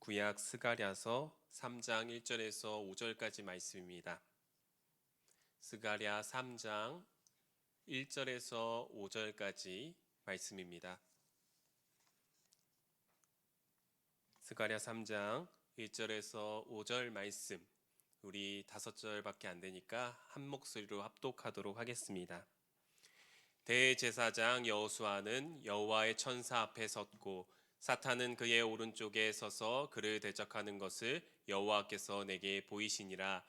구약 스가랴서 3장 1절에서 5절까지 말씀입니다. 스가랴 3장 1절에서 5절까지 말씀입니다. 스가랴 3장 1절에서 5절 말씀, 우리 5절밖에 안 되니까 한 목소리로 합독하도록 하겠습니다. 대제사장 여호수아는 여호와의 천사 앞에 섰고 사탄은 그의 오른쪽에 서서 그를 대적하는 것을 여호와께서 내게 보이시니라.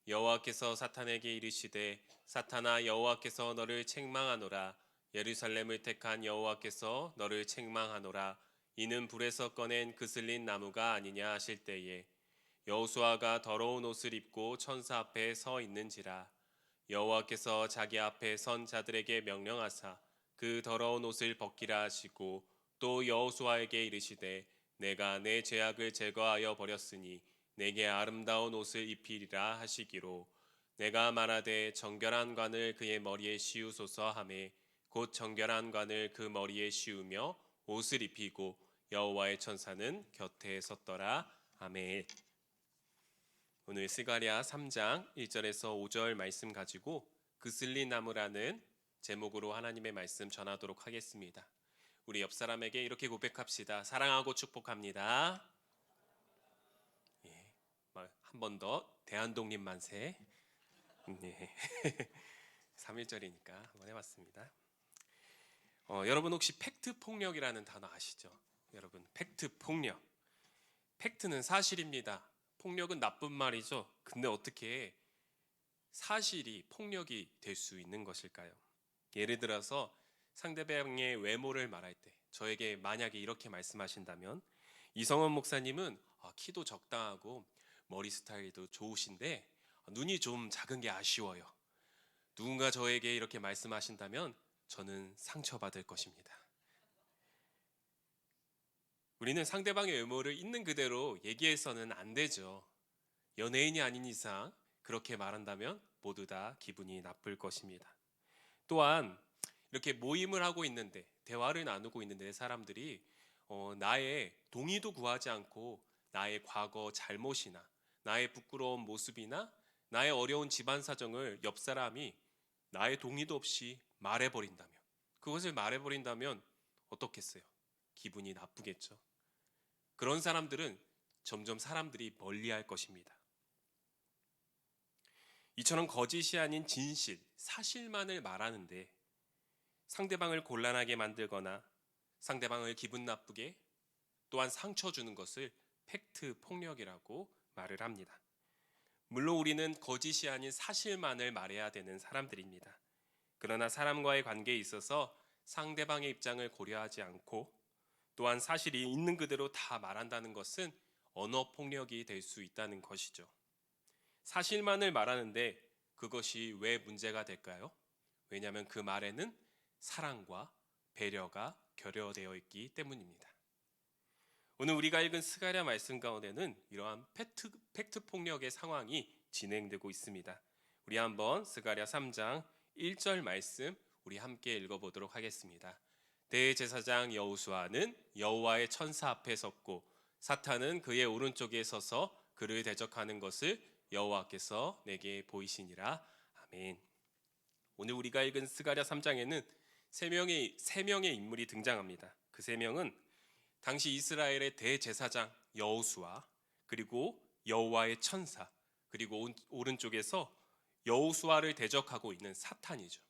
여호와께서 사탄에게 이르시되 사탄아, 여호와께서 너를 책망하노라. 예루살렘을 택한 여호와께서 너를 책망하노라. 이는 불에서 꺼낸 그슬린 나무가 아니냐 하실 때에 여호수아가 더러운 옷을 입고 천사 앞에 서 있는지라. 여호와께서 자기 앞에 선 자들에게 명령하사 그 더러운 옷을 벗기라 하시고 또 여호수아에게 이르시되 내가 내 죄악을 제거하여 버렸으니 내게 아름다운 옷을 입히리라 하시기로 내가 말하되 정결한 관을 그의 머리에 씌우소서 하매 곧 정결한 관을 그 머리에 씌우며 옷을 입히고 여호와의 천사는 곁에 섰더라. 아멘. 오늘 스가랴 3장 1절에서 5절 말씀 가지고 그슬린 나무라는 제목으로 하나님의 말씀 전하도록 하겠습니다. 우리 옆 사람에게 이렇게 고백합시다. 사랑하고 축복합니다. 예, 한 번 더 대한독립 만세. 예. 3.1절이니까 한번 해봤습니다. 여러분 혹시 팩트 폭력이라는 단어 아시죠? 여러분, 팩트 폭력. 팩트는 사실입니다. 폭력은 나쁜 말이죠. 근데 어떻게 사실이 폭력이 될 수 있는 것일까요? 예를 들어서 상대방의 외모를 말할 때 저에게 만약에 이렇게 말씀하신다면, 이성원 목사님은 키도 적당하고 머리 스타일도 좋으신데 눈이 좀 작은 게 아쉬워요. 누군가 저에게 이렇게 말씀하신다면 저는 상처받을 것입니다. 우리는 상대방의 외모를 있는 그대로 얘기해서는 안 되죠. 연예인이 아닌 이상 그렇게 말한다면 모두 다 기분이 나쁠 것입니다. 또한 이렇게 모임을 하고 있는데, 대화를 나누고 있는데 사람들이 나의 동의도 구하지 않고 나의 과거 잘못이나 나의 부끄러운 모습이나 나의 어려운 집안 사정을 옆 사람이 나의 동의도 없이 말해버린다면, 그것을 말해버린다면 어떻겠어요? 기분이 나쁘겠죠. 그런 사람들은 점점 사람들이 멀리할 것입니다. 이처럼 거짓이 아닌 진실, 사실만을 말하는데 상대방을 곤란하게 만들거나 상대방을 기분 나쁘게, 또한 상처 주는 것을 팩트 폭력이라고 말을 합니다. 물론 우리는 거짓이 아닌 사실만을 말해야 되는 사람들입니다. 그러나 사람과의 관계에 있어서 상대방의 입장을 고려하지 않고 또한 사실이 있는 그대로 다 말한다는 것은 언어 폭력이 될 수 있다는 것이죠. 사실만을 말하는데 그것이 왜 문제가 될까요? 왜냐하면 그 말에는 사랑과 배려가 결여되어 있기 때문입니다. 오늘 우리가 읽은 스가랴 말씀 가운데는 이러한 팩트 폭력의 상황이 진행되고 있습니다. 우리 한번 스가랴 3장 1절 말씀 우리 함께 읽어보도록 하겠습니다. 대제사장 여호수아는 여호와의 천사 앞에 섰고 사탄은 그의 오른쪽에 서서 그를 대적하는 것을 여호와께서 내게 보이시니라. 아멘. 오늘 우리가 읽은 스가랴 3장에는 세 명의 인물이 등장합니다. 그 세 명은 당시 이스라엘의 대제사장 여호수아, 그리고 여호와의 천사, 그리고 오른쪽에서 여호수아를 대적하고 있는 사탄이죠.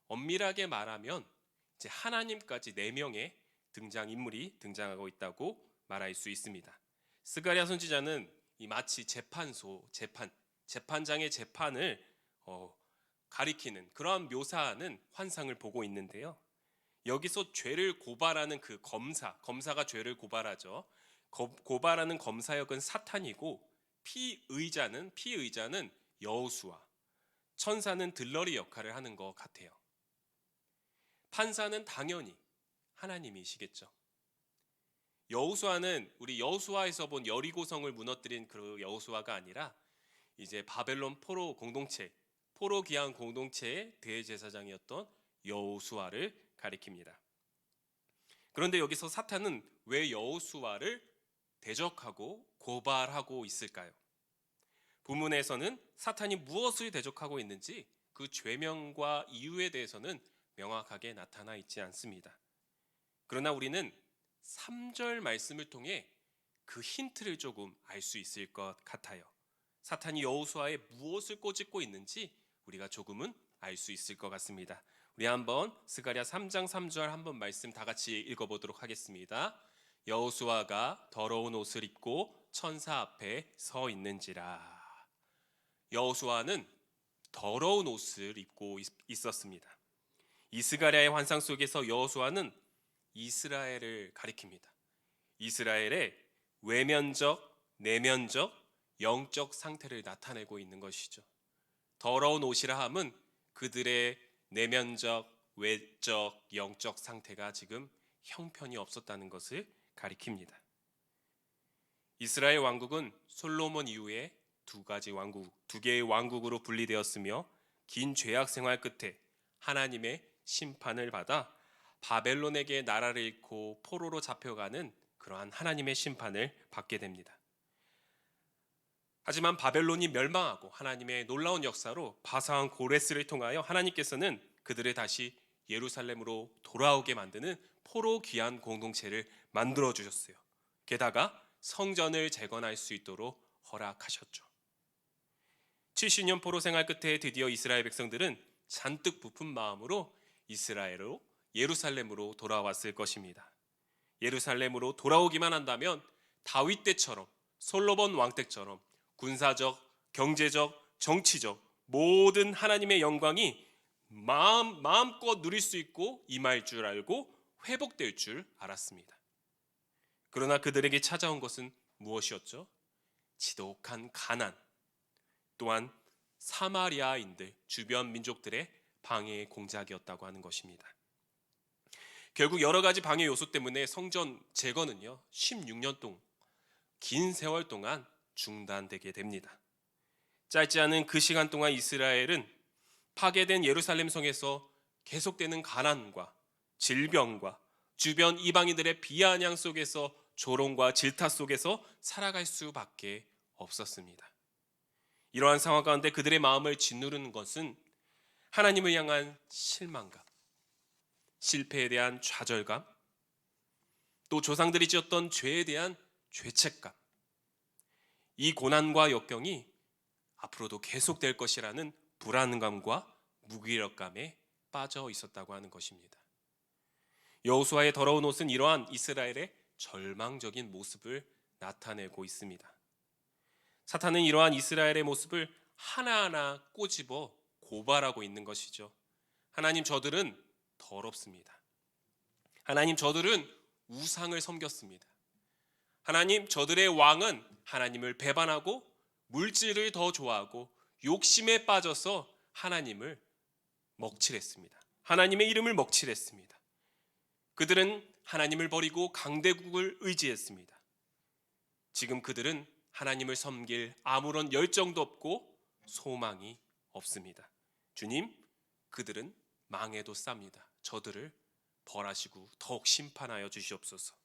엄밀하게 말하면 이제 하나님까지 4명의 등장인물이 등장하고 있다고 말할 수 있습니다. 스가랴 선지자는 이 마치 재판장의 재판을 가리키는 그러한 묘사하는 환상을 보고 있는데요. 여기서 죄를 고발하는 그 검사가 죄를 고발하죠. 고발하는 검사 역은 사탄이고 피의자는 여호수아, 천사는 들러리 역할을 하는 것 같아요. 판사는 당연히 하나님이시겠죠. 여호수아는 우리 여호수아에서 본 여리고성을 무너뜨린 그 여호수아가 아니라 이제 바벨론 포로 귀환 공동체의 대제사장이었던 여호수아를 가리킵니다. 그런데 여기서 사탄은 왜 여호수아를 대적하고 고발하고 있을까요? 본문에서는 사탄이 무엇을 대적하고 있는지 그 죄명과 이유에 대해서는 명확하게 나타나 있지 않습니다. 그러나 우리는 3절 말씀을 통해 그 힌트를 조금 알 수 있을 것 같아요. 사탄이 여호수아에 무엇을 꼬집고 있는지 우리가 조금은 알 수 있을 것 같습니다. 우리 한번 스가랴 3장 3절 한번 말씀 다 같이 읽어보도록 하겠습니다. 여호수아가 더러운 옷을 입고 천사 앞에 서 있는지라. 여호수아는 더러운 옷을 입고 있었습니다. 이 스가랴의 환상 속에서 여호수아는 이스라엘을 가리킵니다. 이스라엘의 외면적, 내면적, 영적 상태를 나타내고 있는 것이죠. 더러운 옷이라 함은 그들의 내면적, 외적, 영적 상태가 지금 형편이 없었다는 것을 가리킵니다. 이스라엘 왕국은 솔로몬 이후에 두 개의 왕국으로 분리되었으며 긴 죄악 생활 끝에 하나님의 심판을 받아 바벨론에게 나라를 잃고 포로로 잡혀가는 그러한 하나님의 심판을 받게 됩니다. 하지만 바벨론이 멸망하고 하나님의 놀라운 역사로 바사왕 고레스를 통하여 하나님께서는 그들을 다시 예루살렘으로 돌아오게 만드는 포로 귀환 공동체를 만들어 주셨어요. 게다가 성전을 재건할 수 있도록 허락하셨죠. 70년 포로 생활 끝에 드디어 이스라엘 백성들은 잔뜩 부푼 마음으로 이스라엘로 예루살렘으로 돌아왔을 것입니다. 예루살렘으로 돌아오기만 한다면 다윗 때처럼 솔로몬 왕 때처럼 군사적, 경제적, 정치적 모든 하나님의 영광이 마음껏 누릴 수 있고 임할 줄 알고 회복될 줄 알았습니다. 그러나 그들에게 찾아온 것은 무엇이었죠? 지독한 가난, 또한 사마리아인들, 주변 민족들의 방해 공작이었다고 하는 것입니다. 결국 여러 가지 방해 요소 때문에 성전 재건은요 16년 동안 긴 세월 동안 중단되게 됩니다. 짧지 않은 그 시간 동안 이스라엘은 파괴된 예루살렘 성에서 계속되는 가난과 질병과 주변 이방인들의 비아냥 속에서 조롱과 질타 속에서 살아갈 수밖에 없었습니다. 이러한 상황 가운데 그들의 마음을 짓누르는 것은 하나님을 향한 실망감, 실패에 대한 좌절감, 또 조상들이 지었던 죄에 대한 죄책감, 이 고난과 역경이 앞으로도 계속될 것이라는 불안감과 무기력감에 빠져 있었다고 하는 것입니다. 여호수아의 더러운 옷은 이러한 이스라엘의 절망적인 모습을 나타내고 있습니다. 사탄은 이러한 이스라엘의 모습을 하나하나 꼬집어 고발하고 있는 것이죠. 하나님, 저들은 더럽습니다. 하나님, 저들은 우상을 섬겼습니다. 하나님, 저들의 왕은 하나님을 배반하고 물질을 더 좋아하고 욕심에 빠져서 하나님을 먹칠했습니다. 하나님의 이름을 먹칠했습니다. 그들은 하나님을 버리고 강대국을 의지했습니다. 지금 그들은 하나님을 섬길 아무런 열정도 없고 소망이 없습니다. 주님, 그들은 망해도 쌉니다. 저들을 벌하시고 더욱 심판하여 주시옵소서.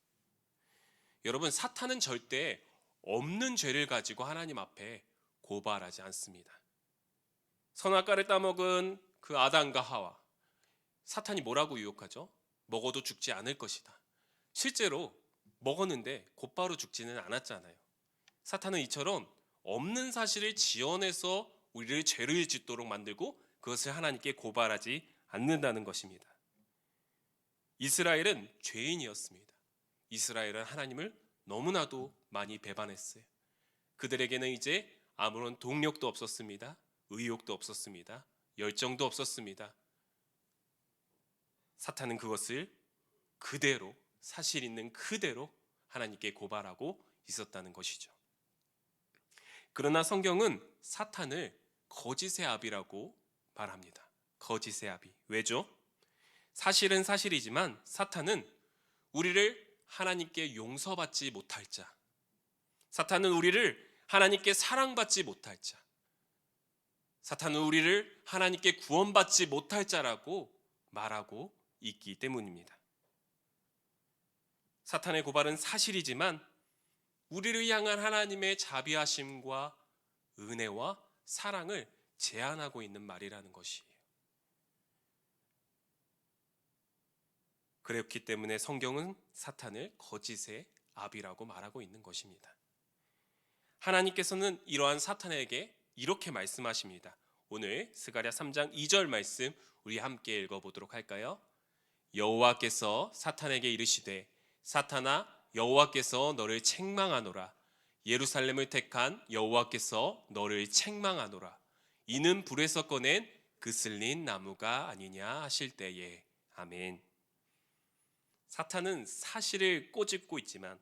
여러분, 사탄은 절대 없는 죄를 가지고 하나님 앞에 고발하지 않습니다. 선악과를 따먹은 그 아담과 하와, 사탄이 뭐라고 유혹하죠? 먹어도 죽지 않을 것이다. 실제로 먹었는데 곧바로 죽지는 않았잖아요. 사탄은 이처럼 없는 사실을 지어내서 우리를 죄를 짓도록 만들고 그것을 하나님께 고발하지 않는다는 것입니다. 이스라엘은 죄인이었습니다. 이스라엘은 하나님을 너무나도 많이 배반했어요. 그들에게는 이제 아무런 동력도 없었습니다. 의욕도 없었습니다. 열정도 없었습니다. 사탄은 그것을 그대로, 사실 있는 그대로 하나님께 고발하고 있었다는 것이죠. 그러나 성경은 사탄을 거짓의 아비라고 말합니다. 거짓의 아비. 왜죠? 사실은 사실이지만 사탄은 우리를 하나님께 용서받지 못할 자, 사탄은 우리를 하나님께 사랑받지 못할 자, 사탄은 우리를 하나님께 구원받지 못할 자라고 말하고 있기 때문입니다. 사탄의 고발은 사실이지만 우리를 향한 하나님의 자비하심과 은혜와 사랑을 제안하고 있는 말이라는 것이에요. 그렇기 때문에 성경은 사탄을 거짓의 아비라고 말하고 있는 것입니다. 하나님께서는 이러한 사탄에게 이렇게 말씀하십니다. 오늘 스가랴 3장 2절 말씀 우리 함께 읽어보도록 할까요? 여호와께서 사탄에게 이르시되 사탄아 여호와께서 너를 책망하노라. 예루살렘을 택한 여호와께서 너를 책망하노라. 이는 불에서 꺼낸 그슬린 나무가 아니냐 하실 때에. 아멘. 사탄은 사실을 꼬집고 있지만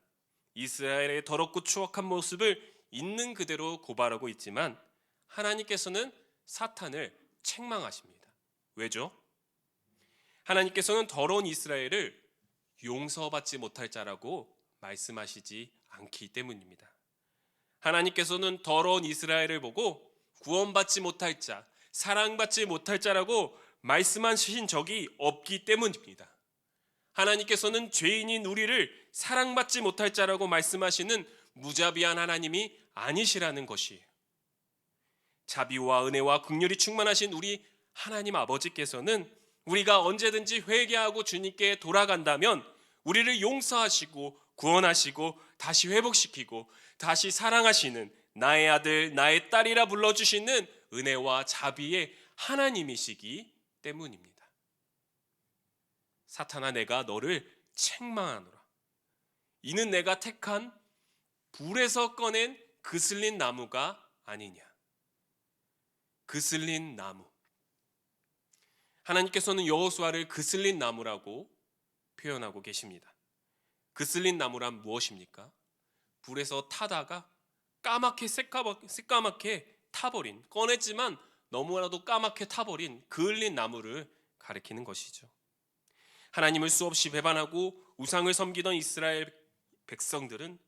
이스라엘의 더럽고 추악한 모습을 있는 그대로 고발하고 있지만 하나님께서는 사탄을 책망하십니다. 왜죠? 하나님께서는 더러운 이스라엘을 용서받지 못할 자라고 말씀하시지 않기 때문입니다. 하나님께서는 더러운 이스라엘을 보고 구원받지 못할 자, 사랑받지 못할 자라고 말씀하신 적이 없기 때문입니다. 하나님께서는 죄인인 우리를 사랑받지 못할 자라고 말씀하시는 무자비한 하나님이 아니시라는 것이에요. 자비와 은혜와 긍휼이 충만하신 우리 하나님 아버지께서는 우리가 언제든지 회개하고 주님께 돌아간다면 우리를 용서하시고 구원하시고 다시 회복시키고 다시 사랑하시는 나의 아들 나의 딸이라 불러주시는 은혜와 자비의 하나님이시기 때문입니다. 사탄아 내가 너를 책망하노라. 이는 내가 택한 불에서 꺼낸 그슬린 나무가 아니냐. 그슬린 나무. 하나님께서는 여호수아를 그슬린 나무라고 표현하고 계십니다. 그슬린 나무란 무엇입니까? 불에서 타다가 까맣게 새까맣게 타버린, 꺼냈지만 너무나도 까맣게 타버린 그을린 나무를 가리키는 것이죠. 하나님을 수없이 배반하고 우상을 섬기던 이스라엘 백성들은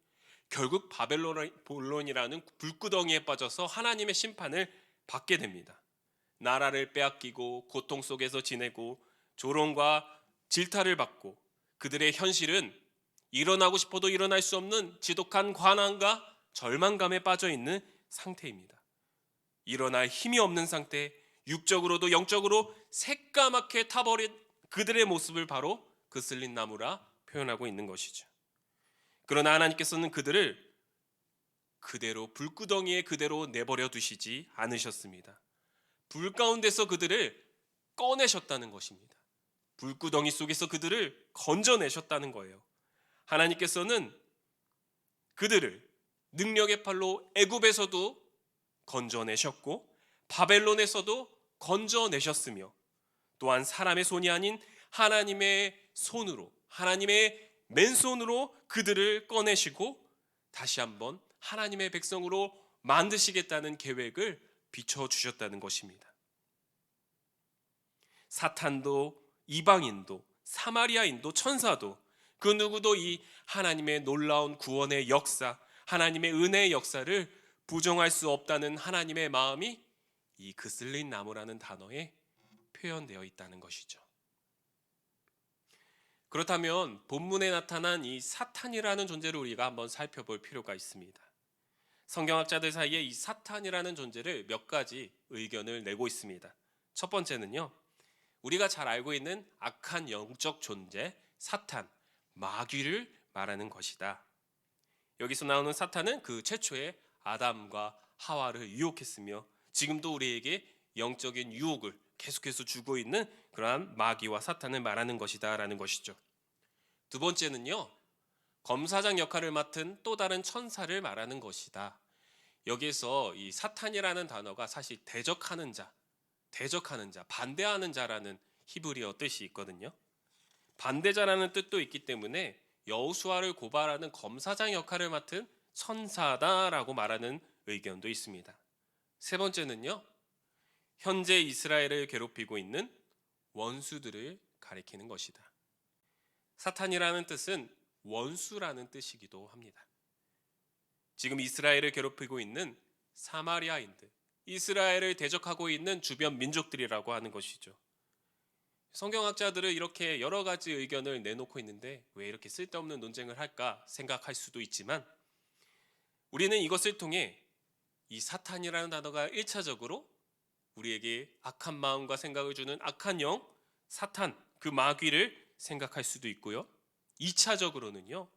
결국 바벨론이라는 불구덩이에 빠져서 하나님의 심판을 받게 됩니다. 나라를 빼앗기고 고통 속에서 지내고 조롱과 질타를 받고 그들의 현실은 일어나고 싶어도 일어날 수 없는 지독한 관한과 절망감에 빠져 있는 상태입니다. 일어날 힘이 없는 상태, 육적으로도 영적으로 새까맣게 타버린 그들의 모습을 바로 그슬린 나무라 표현하고 있는 것이죠. 그러나 하나님께서는 그들을 그대로 불구덩이에 그대로 내버려 두시지 않으셨습니다. 불 가운데서 그들을 꺼내셨다는 것입니다. 불구덩이 속에서 그들을 건져내셨다는 거예요. 하나님께서는 그들을 능력의 팔로 애굽에서도 건져내셨고 바벨론에서도 건져내셨으며 또한 사람의 손이 아닌 하나님의 손으로 하나님의 맨손으로 그들을 꺼내시고 다시 한번 하나님의 백성으로 만드시겠다는 계획을 비춰주셨다는 것입니다. 사탄도 이방인도 사마리아인도 천사도 그 누구도 이 하나님의 놀라운 구원의 역사, 하나님의 은혜의 역사를 부정할 수 없다는 하나님의 마음이 이 그슬린 나무라는 단어에 표현되어 있다는 것이죠. 그렇다면 본문에 나타난 이 사탄이라는 존재를 우리가 한번 살펴볼 필요가 있습니다. 성경학자들 사이에 이 사탄이라는 존재를 몇 가지 의견을 내고 있습니다. 첫 번째는요, 우리가 잘 알고 있는 악한 영적 존재 사탄, 마귀를 말하는 것이다. 여기서 나오는 사탄은 그 최초의 아담과 하와를 유혹했으며 지금도 우리에게 영적인 유혹을 계속해서 주고 있는 그러한 마귀와 사탄을 말하는 것이다 라는 것이죠. 두 번째는요, 검사장 역할을 맡은 또 다른 천사를 말하는 것이다. 여기서 이 사탄이라는 단어가 사실 대적하는 자, 반대하는 자라는 히브리어 뜻이 있거든요. 반대자라는 뜻도 있기 때문에 여호수아를 고발하는 검사장 역할을 맡은 천사다라고 말하는 의견도 있습니다. 세 번째는요, 현재 이스라엘을 괴롭히고 있는 원수들을 가리키는 것이다. 사탄이라는 뜻은 원수라는 뜻이기도 합니다. 지금 이스라엘을 괴롭히고 있는 사마리아인들, 이스라엘을 대적하고 있는 주변 민족들이라고 하는 것이죠. 성경학자들은 이렇게 여러 가지 의견을 내놓고 있는데 왜 이렇게 쓸데없는 논쟁을 할까 생각할 수도 있지만 우리는 이것을 통해 이 사탄이라는 단어가 1차적으로 우리에게 악한 마음과 생각을 주는 악한 영, 사탄, 그 마귀를 생각할 수도 있고요. 2차적으로는요.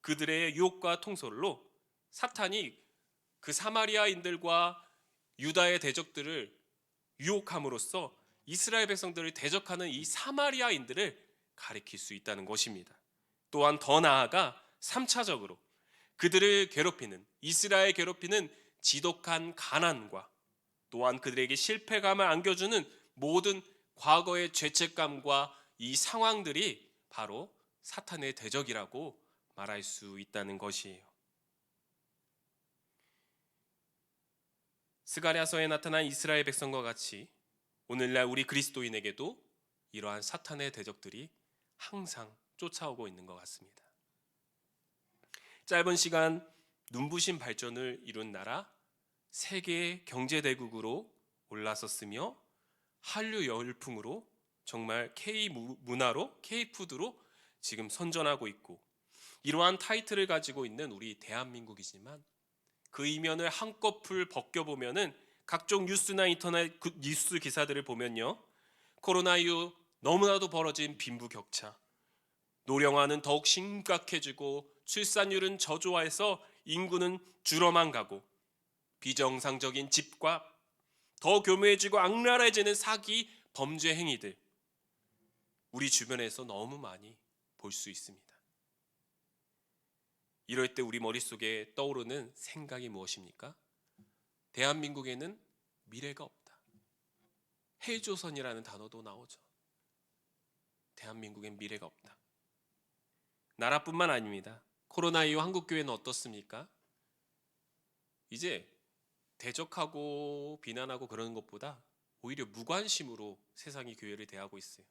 그들의 유혹과 통솔로 사탄이 그 사마리아인들과 유다의 대적들을 유혹함으로써 이스라엘 백성들을 대적하는 이 사마리아인들을 가리킬 수 있다는 것입니다. 또한 더 나아가 3차적으로 그들을 괴롭히는, 이스라엘 괴롭히는 지독한 가난과 또한 그들에게 실패감을 안겨주는 모든 과거의 죄책감과 이 상황들이 바로 사탄의 대적이라고 말할 수 있다는 것이에요. 스가랴서에 나타난 이스라엘 백성과 같이 오늘날 우리 그리스도인에게도 이러한 사탄의 대적들이 항상 쫓아오고 있는 것 같습니다. 짧은 시간 눈부신 발전을 이룬 나라, 세계 경제대국으로 올라섰으며 한류 열풍으로 정말 K-문화로, K-푸드로 지금 선전하고 있고, 이러한 타이틀을 가지고 있는 우리 대한민국이지만 그 이면을 한꺼풀 벗겨보면은 각종 뉴스나 인터넷 뉴스 기사들을 보면요, 코로나 이후 너무나도 벌어진 빈부격차, 노령화는 더욱 심각해지고 출산율은 저조해서 인구는 줄어만 가고 비정상적인 집과 더 교묘해지고 악랄해지는 사기 범죄 행위들, 우리 주변에서 너무 많이 볼 수 있습니다. 이럴 때 우리 머릿속에 떠오르는 생각이 무엇입니까? 대한민국에는 미래가 없다. 헬조선이라는 단어도 나오죠. 대한민국엔 미래가 없다. 나라뿐만 아닙니다. 코로나 이후 한국교회는 어떻습니까? 이제 대적하고 비난하고 그러는 것보다 오히려 무관심으로 세상이 교회를 대하고 있어요.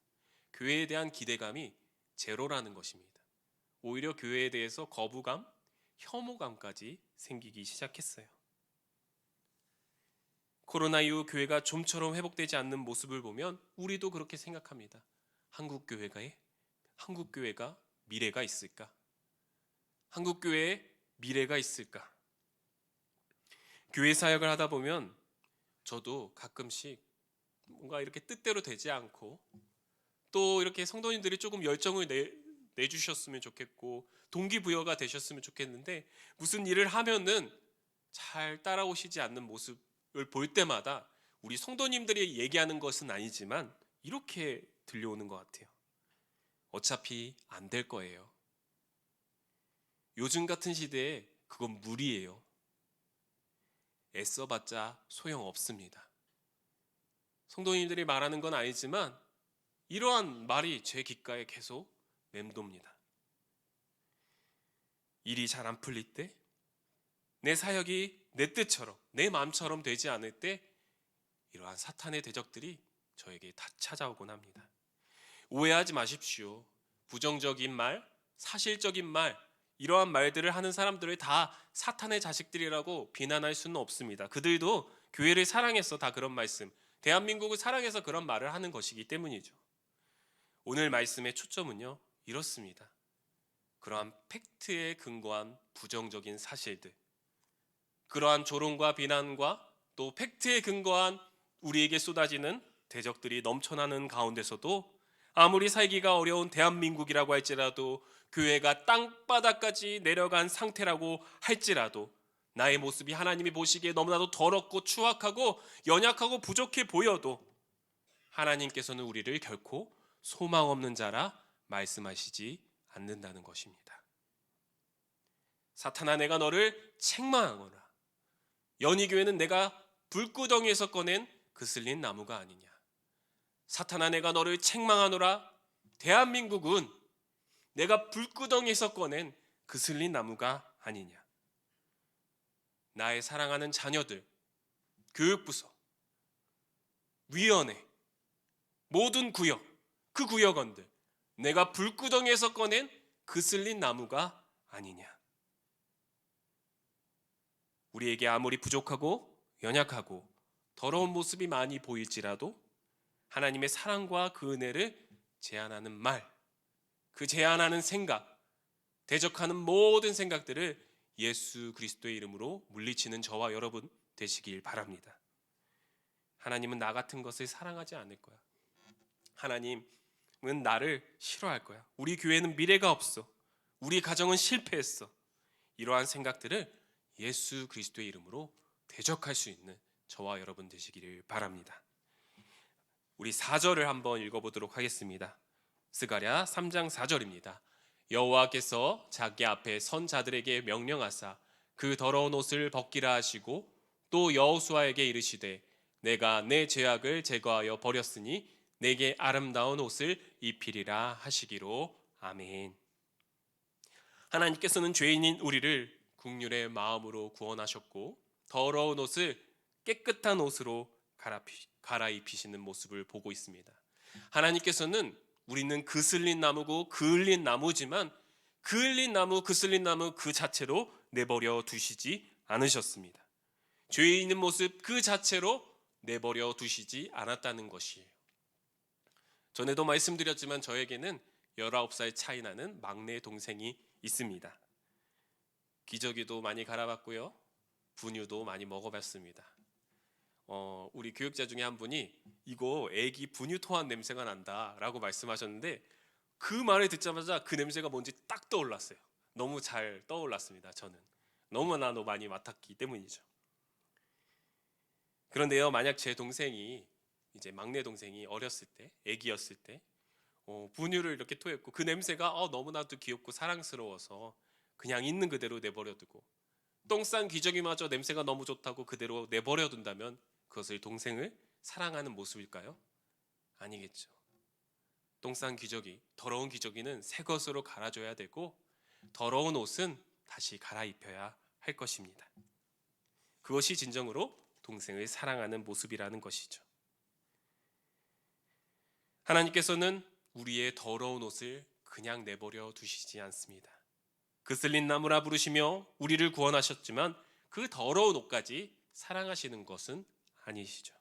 교회에 대한 기대감이 제로라는 것입니다. 오히려 교회에 대해서 거부감, 혐오감까지 생기기 시작했어요. 코로나 이후 교회가 좀처럼 회복되지 않는 모습을 보면 우리도 그렇게 생각합니다. 한국교회가 미래가 있을까? 한국교회에 미래가 있을까? 교회 사역을 하다 보면 저도 가끔씩 뭔가 이렇게 뜻대로 되지 않고, 또 이렇게 성도님들이 조금 열정을 내주셨으면 좋겠고 동기부여가 되셨으면 좋겠는데, 무슨 일을 하면은 잘 따라오시지 않는 모습을 볼 때마다 우리 성도님들이 얘기하는 것은 아니지만 이렇게 들려오는 것 같아요. 어차피 안 될 거예요. 요즘 같은 시대에 그건 무리예요. 애써봤자 소용없습니다. 성도님들이 말하는 건 아니지만 이러한 말이 제 귓가에 계속 맴돕니다. 일이 잘 안 풀릴 때, 내 사역이 내 뜻처럼, 내 마음처럼 되지 않을 때 이러한 사탄의 대적들이 저에게 다 찾아오곤 합니다. 오해하지 마십시오. 부정적인 말, 사실적인 말, 이러한 말들을 하는 사람들을 다 사탄의 자식들이라고 비난할 수는 없습니다. 그들도 교회를 사랑해서 다 그런 말씀, 대한민국을 사랑해서 그런 말을 하는 것이기 때문이죠. 오늘 말씀의 초점은요, 이렇습니다. 그러한 팩트에 근거한 부정적인 사실들, 그러한 조롱과 비난과 또 팩트에 근거한 우리에게 쏟아지는 대적들이 넘쳐나는 가운데서도 아무리 살기가 어려운 대한민국이라고 할지라도, 교회가 땅바닥까지 내려간 상태라고 할지라도, 나의 모습이 하나님이 보시기에 너무나도 더럽고 추악하고 연약하고 부족해 보여도 하나님께서는 우리를 결코 소망 없는 자라 말씀하시지 않는다는 것입니다. 사탄아, 내가 너를 책망하거나 연희교회는 내가 불구덩이에서 꺼낸 그슬린 나무가 아니냐. 사탄아, 내가 너를 책망하노라. 대한민국은 내가 불구덩이에서 꺼낸 그슬린 나무가 아니냐. 나의 사랑하는 자녀들, 교육부서, 위원회, 모든 구역, 그 구역원들, 내가 불구덩이에서 꺼낸 그슬린 나무가 아니냐. 우리에게 아무리 부족하고 연약하고 더러운 모습이 많이 보일지라도 하나님의 사랑과 그 은혜를 제안하는 말, 그 제안하는 생각, 대적하는 모든 생각들을 예수 그리스도의 이름으로 물리치는 저와 여러분 되시길 바랍니다. 하나님은 나 같은 것을 사랑하지 않을 거야. 하나님은 나를 싫어할 거야. 우리 교회는 미래가 없어. 우리 가정은 실패했어. 이러한 생각들을 예수 그리스도의 이름으로 대적할 수 있는 저와 여러분 되시기를 바랍니다. 우리 4절을 한번 읽어보도록 하겠습니다. 스가랴 3장 4절입니다. 여호와께서 자기 앞에 선 자들에게 명령하사 그 더러운 옷을 벗기라 하시고 또 여호수아에게 이르시되 내가 내 죄악을 제거하여 버렸으니 내게 아름다운 옷을 입히리라 하시기로. 아멘. 하나님께서는 죄인인 우리를 국률의 마음으로 구원하셨고 더러운 옷을 깨끗한 옷으로 갈아입히시는 모습을 보고 있습니다. 하나님께서는 우리는 그슬린 나무고 그을린 나무지만 그을린 나무, 그슬린 나무 그 자체로 내버려 두시지 않으셨습니다. 죄에 있는 모습 그 자체로 내버려 두시지 않았다는 것이에요. 전에도 말씀드렸지만 저에게는 19살 차이 나는 막내 동생이 있습니다. 기저귀도 많이 갈아봤고요. 분유도 많이 먹어봤습니다. 우리 교육자 중에 한 분이 이거 애기 분유 토한 냄새가 난다라고 말씀하셨는데 그 말을 듣자마자 그 냄새가 뭔지 딱 떠올랐어요. 너무 잘 떠올랐습니다. 저는 너무나도 많이 맡았기 때문이죠. 그런데요, 만약 제 동생이 이제 막내 동생이 어렸을 때, 애기였을 때 분유를 이렇게 토했고 그 냄새가 너무나도 귀엽고 사랑스러워서 그냥 있는 그대로 내버려두고 똥 싼 기저귀마저 냄새가 너무 좋다고 그대로 내버려둔다면 그것을 동생을 사랑하는 모습일까요? 아니겠죠. 똥 싼 기저귀, 더러운 기저귀는 새 것으로 갈아줘야 되고 더러운 옷은 다시 갈아입혀야 할 것입니다. 그것이 진정으로 동생을 사랑하는 모습이라는 것이죠. 하나님께서는 우리의 더러운 옷을 그냥 내버려 두시지 않습니다. 그슬린 나무라 부르시며 우리를 구원하셨지만 그 더러운 옷까지 사랑하시는 것은 아니시죠.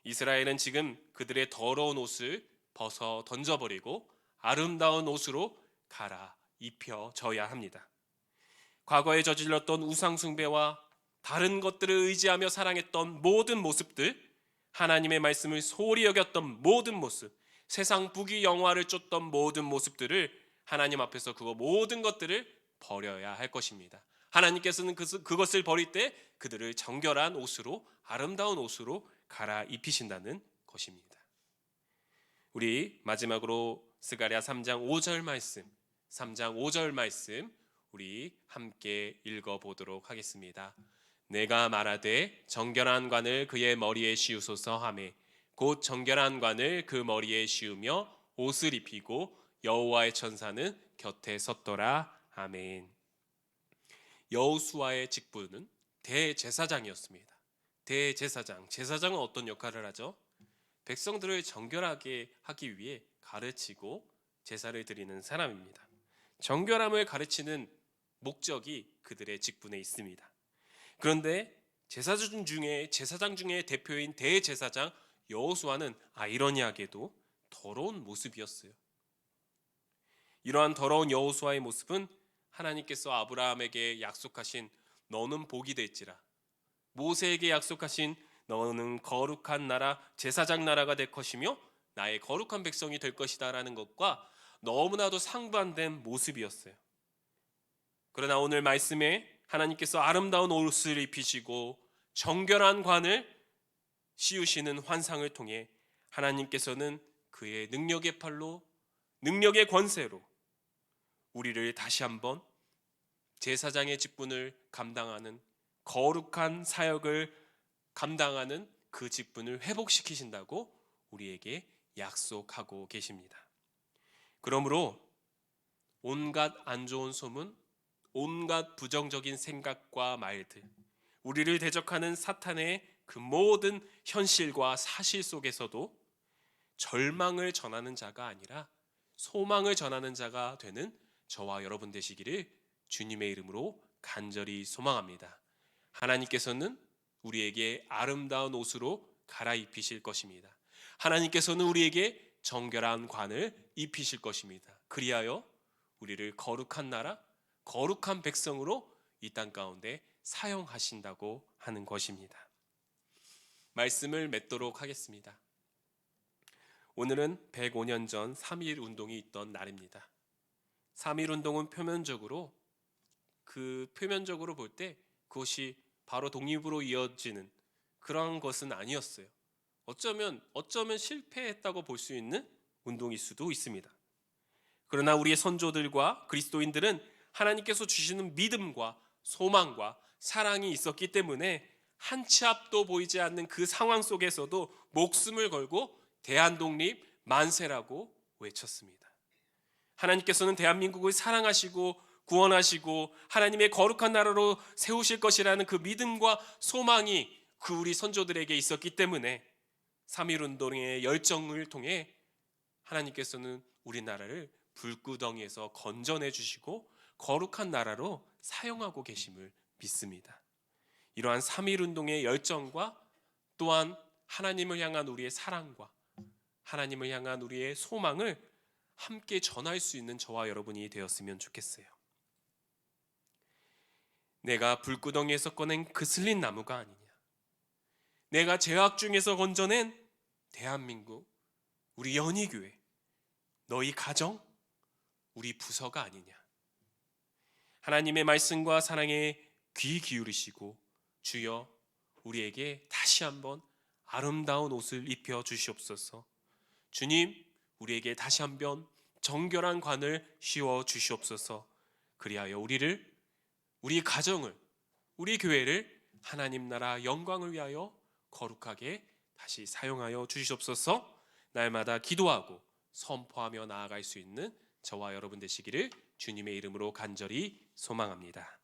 이스라엘은 지금 그들의 더러운 옷을 벗어 던져버리고 아름다운 옷으로 갈아입혀져야 합니다. 과거에 저질렀던 우상숭배와 다른 것들을 의지하며 사랑했던 모든 모습들, 하나님의 말씀을 소홀히 여겼던 모든 모습, 세상 부귀 영화를 쫓던 모든 모습들을 하나님 앞에서 그거 모든 것들을 버려야 할 것입니다. 하나님께서는 그것을 버릴 때 그들을 정결한 옷으로, 아름다운 옷으로 갈아입히신다는 것입니다. 우리 마지막으로 스가랴 3장 5절 말씀, 3장 5절 말씀 우리 함께 읽어보도록 하겠습니다. 내가 말하되 정결한 관을 그의 머리에 씌우소서 하매 곧 정결한 관을 그 머리에 씌우며 옷을 입히고 여호와의 천사는 곁에 섰더라. 아멘. 여호수아의 직분은 대제사장이었습니다. 대제사장, 제사장은 어떤 역할을 하죠? 백성들을 정결하게 하기 위해 가르치고 제사를 드리는 사람입니다. 정결함을 가르치는 목적이 그들의 직분에 있습니다. 그런데 제사장 중에 대표인 대제사장 여호수아는 아이러니하게도 더러운 모습이었어요. 이러한 더러운 여호수아의 모습은 하나님께서 아브라함에게 약속하신 너는 복이 될지라, 모세에게 약속하신 너는 거룩한 나라, 제사장 나라가 될 것이며 나의 거룩한 백성이 될 것이다 라는 것과 너무나도 상반된 모습이었어요. 그러나 오늘 말씀에 하나님께서 아름다운 옷을 입히시고 정결한 관을 씌우시는 환상을 통해 하나님께서는 그의 능력의 팔로, 능력의 권세로 우리를 다시 한번 제사장의 직분을 감당하는, 거룩한 사역을 감당하는 그 직분을 회복시키신다고 우리에게 약속하고 계십니다. 그러므로 온갖 안 좋은 소문, 온갖 부정적인 생각과 말들, 우리를 대적하는 사탄의 그 모든 현실과 사실 속에서도 절망을 전하는 자가 아니라 소망을 전하는 자가 되는 저와 여러분 되시기를 주님의 이름으로 간절히 소망합니다. 하나님께서는 우리에게 아름다운 옷으로 갈아입히실 것입니다. 하나님께서는 우리에게 정결한 관을 입히실 것입니다. 그리하여 우리를 거룩한 나라, 거룩한 백성으로 이 땅 가운데 사용하신다고 하는 것입니다. 말씀을 맺도록 하겠습니다. 오늘은 105년 전 3.1 운동이 있던 날입니다. 3.1 운동은 표면적으로 볼 때 그것이 바로 독립으로 이어지는 그런 것은 아니었어요. 어쩌면 실패했다고 볼 수 있는 운동일 수도 있습니다. 그러나 우리의 선조들과 그리스도인들은 하나님께서 주시는 믿음과 소망과 사랑이 있었기 때문에 한 치 앞도 보이지 않는 그 상황 속에서도 목숨을 걸고 대한독립 만세라고 외쳤습니다. 하나님께서는 대한민국을 사랑하시고 구원하시고 하나님의 거룩한 나라로 세우실 것이라는 그 믿음과 소망이 그 우리 선조들에게 있었기 때문에 3.1 운동의 열정을 통해 하나님께서는 우리나라를 불구덩이에서 건져내 주시고 거룩한 나라로 사용하고 계심을 믿습니다. 이러한 3.1 운동의 열정과 또한 하나님을 향한 우리의 사랑과 하나님을 향한 우리의 소망을 함께 전할 수 있는 저와 여러분이 되었으면 좋겠어요. 내가 불구덩이에서 꺼낸 그 슬린 나무가 아니냐, 내가 죄악 중에서 건져낸 대한민국, 우리 연희교회, 너희 가정, 우리 부서가 아니냐. 하나님의 말씀과 사랑에 귀 기울이시고 주여 우리에게 다시 한번 아름다운 옷을 입혀 주시옵소서. 주님, 우리에게 다시 한번 정결한 관을 씌워 주시옵소서. 그리하여 우리 가정을, 우리 교회를 하나님 나라 영광을 위하여 거룩하게 다시 사용하여 주시옵소서. 날마다 기도하고 선포하며 나아갈 수 있는 저와 여러분 되시기를 주님의 이름으로 간절히 소망합니다.